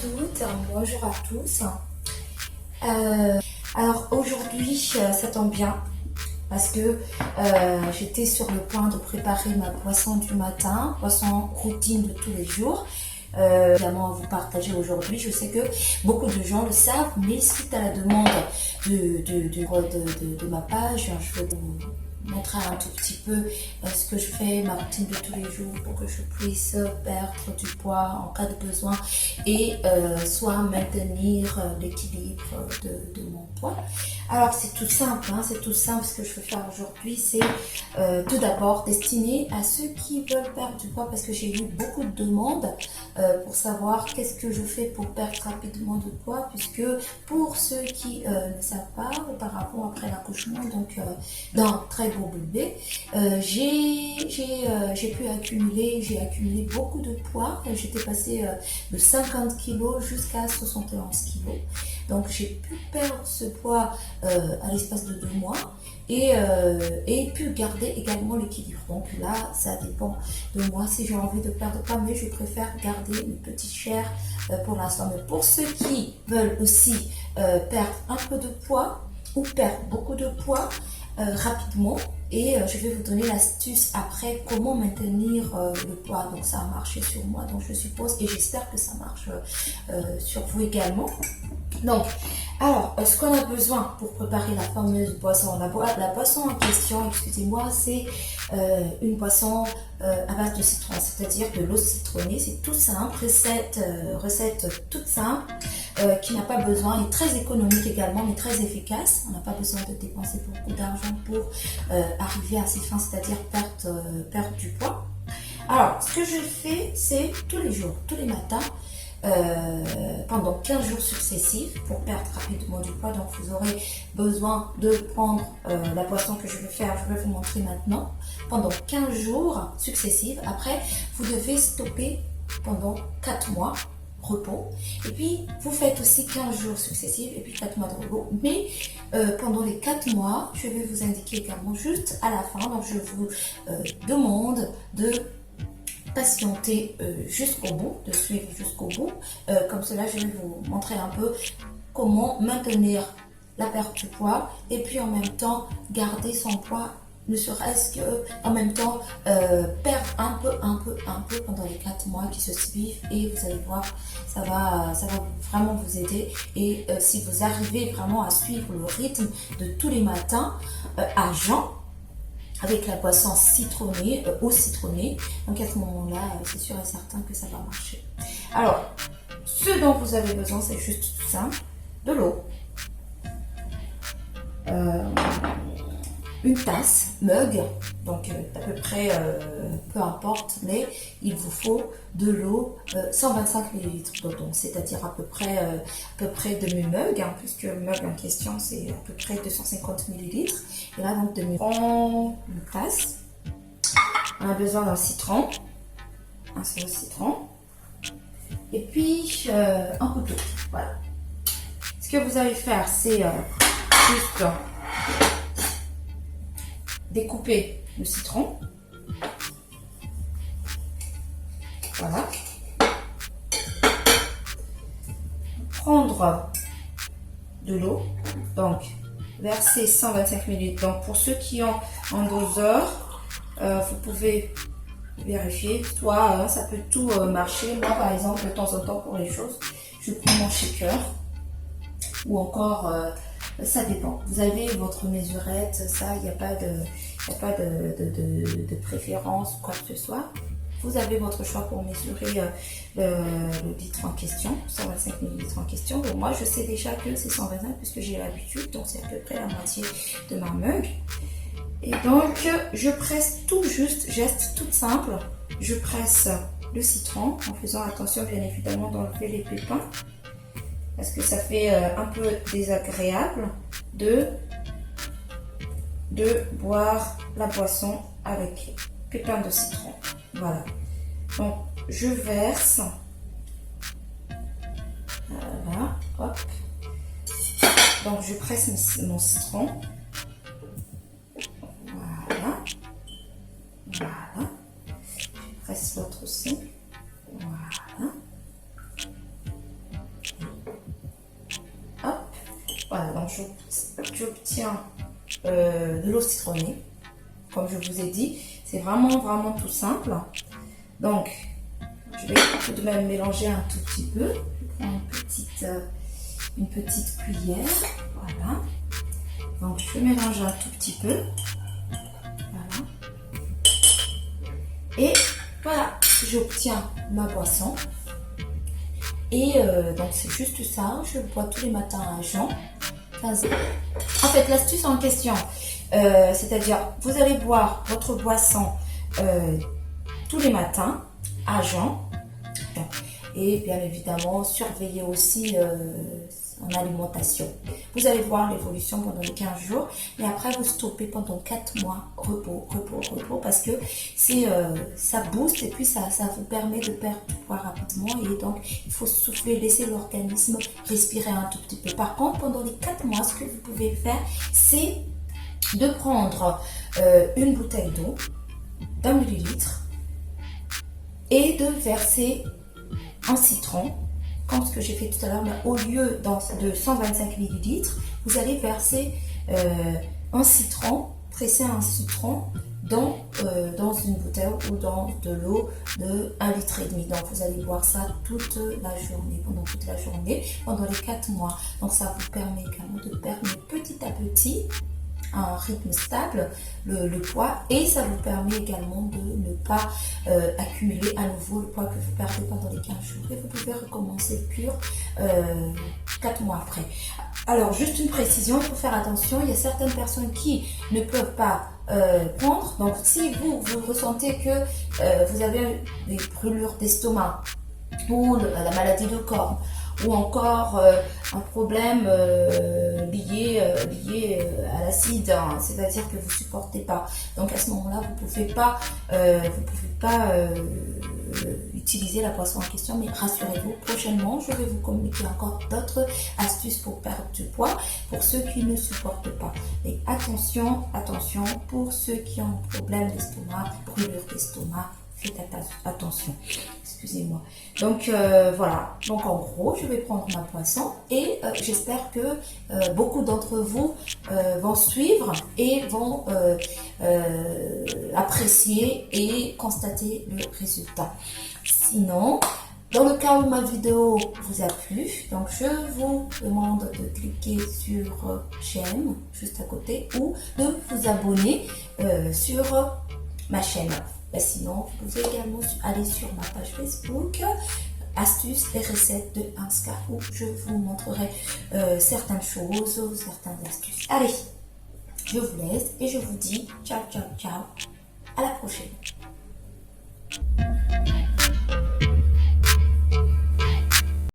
toutes, bonjour à tous. Alors aujourd'hui, ça tombe bien parce que j'étais sur le point de préparer ma boisson du matin, boisson routine de tous les jours. Évidemment à vous partager aujourd'hui. Je sais que beaucoup de gens le savent, mais suite à la demande de ma page, je vais vous montrer un tout petit peu ce que je fais, ma routine de tous les jours pour que je puisse perdre du poids en cas de besoin et soit maintenir l'équilibre de mon poids. Alors c'est tout simple, hein, c'est tout simple. Ce que je vais faire aujourd'hui, c'est tout d'abord destiné à ceux qui veulent perdre du poids, parce que j'ai eu beaucoup de demandes pour savoir qu'est-ce que je fais pour perdre rapidement de poids, puisque pour ceux qui ne savent pas, auparavant après l'accouchement, donc d'un très beau bébé, j'ai accumulé beaucoup de poids. J'étais passée de 50 kg jusqu'à 71 kg. Donc j'ai pu perdre ce poids à l'espace de 2 mois et pu garder également l'équilibre. Donc là, ça dépend de moi si j'ai envie de perdre ou pas, mais je préfère garder une petite chair pour l'instant. Mais pour ceux qui veulent aussi perdre un peu de poids ou perdre beaucoup de poids rapidement, et je vais vous donner l'astuce après comment maintenir le poids. Donc ça a marché sur moi, donc je suppose et j'espère que ça marche sur vous également. Donc, alors, ce qu'on a besoin pour préparer la fameuse boisson, la boisson en question, excusez-moi, c'est une boisson à base de citron, c'est-à-dire de l'eau citronnée. C'est tout simple, recette toute simple, qui n'a pas besoin, est très économique également, mais très efficace. On n'a pas besoin de dépenser beaucoup d'argent pour arriver à ses fins, c'est-à-dire perdre du poids. Alors, ce que je fais, c'est tous les jours, tous les matins, pendant 15 jours successifs pour perdre rapidement du poids. Donc vous aurez besoin de prendre la boisson que je vais faire, je vais vous montrer maintenant, pendant 15 jours successifs. Après, vous devez stopper pendant 4 mois, repos, et puis vous faites aussi 15 jours successifs et puis 4 mois de repos. Mais pendant les 4 mois, je vais vous indiquer également juste à la fin, donc je vous demande de patienter jusqu'au bout, de suivre jusqu'au bout. Comme cela, je vais vous montrer un peu comment maintenir la perte du poids et puis en même temps garder son poids, ne serait-ce que en même temps perdre un peu pendant les 4 mois qui se suivent, et vous allez voir, ça va vraiment vous aider. Et si vous arrivez vraiment à suivre le rythme de tous les matins à jeun, avec la boisson citronnée, eau citronnée, donc à ce moment-là, c'est sûr et certain que ça va marcher. Alors, ce dont vous avez besoin, c'est juste tout simple, de l'eau, une tasse, mug, donc à peu près, peu importe, mais il vous faut de l'eau 125 ml d'eau, c'est-à-dire à peu près demi-mug, hein, puisque le mug en question c'est à peu près 250 ml. Et là donc demi-mug, une tasse. On a besoin d'un citron, un seul citron, et puis un couteau. Voilà. Ce que vous allez faire, c'est juste découper le citron. Voilà. Prendre de l'eau, donc verser 125 ml. Donc pour ceux qui ont un doseur, vous pouvez vérifier. Soit ça peut tout marcher. Moi par exemple, de temps en temps pour les choses, je prends mon shaker. Ou encore, ça dépend. Vous avez votre mesurette, ça, il n'y a pas de préférence ou quoi que ce soit. Vous avez votre choix pour mesurer le litre en question, 125 ml en question. Bon, moi, je sais déjà que c'est 125 puisque j'ai l'habitude, donc c'est à peu près la moitié de ma mug. Et donc, je presse tout juste, geste tout simple, je presse le citron en faisant attention bien évidemment d'enlever les pépins, parce que ça fait un peu désagréable de boire la boisson avec pépins de citron. Voilà. Donc, je verse. Voilà. Hop. Donc, je presse mon citron. Voilà. Voilà. Je presse l'autre aussi. Voilà. j'obtiens de l'eau citronnée. Comme je vous ai dit, c'est vraiment tout simple. Donc, je vais tout de même mélanger un tout petit peu. Je prends une petite cuillère. Voilà. Donc, je mélange un tout petit peu. Voilà. Et voilà, j'obtiens ma boisson. Et donc, c'est juste ça. Je bois tous les matins à jeun. En fait, l'astuce en question, c'est-à-dire, vous allez boire votre boisson tous les matins à jeun. Et bien évidemment, surveiller aussi en alimentation. Vous allez voir l'évolution pendant les 15 jours, mais après vous stoppez pendant 4 mois, repos, parce que ça booste et puis ça vous permet de perdre du poids rapidement, et donc il faut souffler, laisser l'organisme respirer un tout petit peu. Par contre, pendant les 4 mois, ce que vous pouvez faire, c'est de prendre une bouteille d'eau d'1 millilitre et de verser un citron, comme ce que j'ai fait tout à l'heure, mais au lieu de 125 millilitres, vous allez verser un citron, presser un citron dans une bouteille ou dans de l'eau de 1,5 litre. Donc vous allez boire ça toute la journée, pendant les 4 mois. Donc ça vous permet également de perdre petit à petit un rythme stable le poids, et ça vous permet également de ne pas accumuler à nouveau le poids que vous perdez pendant les 15 jours, et vous pouvez recommencer le cure 4 mois après. Alors juste une précision, il faut faire attention, il y a certaines personnes qui ne peuvent pas prendre. Donc si vous ressentez que vous avez des brûlures d'estomac ou la maladie de Crohn, ou encore un problème lié à l'acide, hein, c'est-à-dire que vous ne supportez pas. Donc à ce moment-là, vous pouvez pas utiliser la boisson en question, mais rassurez-vous, prochainement, je vais vous communiquer encore d'autres astuces pour perdre du poids pour ceux qui ne supportent pas. Et attention, pour ceux qui ont un problème d'estomac, brûlure d'estomac, faites attention, excusez-moi. Donc voilà, donc en gros je vais prendre ma boisson, et j'espère que beaucoup d'entre vous vont suivre et vont apprécier et constater le résultat. Sinon, dans le cas où ma vidéo vous a plu, donc je vous demande de cliquer sur j'aime juste à côté, ou de vous abonner sur ma chaîne. Sinon, vous pouvez également aller sur ma page Facebook, astuces et recettes de Hanska, où je vous montrerai certaines choses, certaines astuces. Allez, je vous laisse et je vous dis ciao, à la prochaine.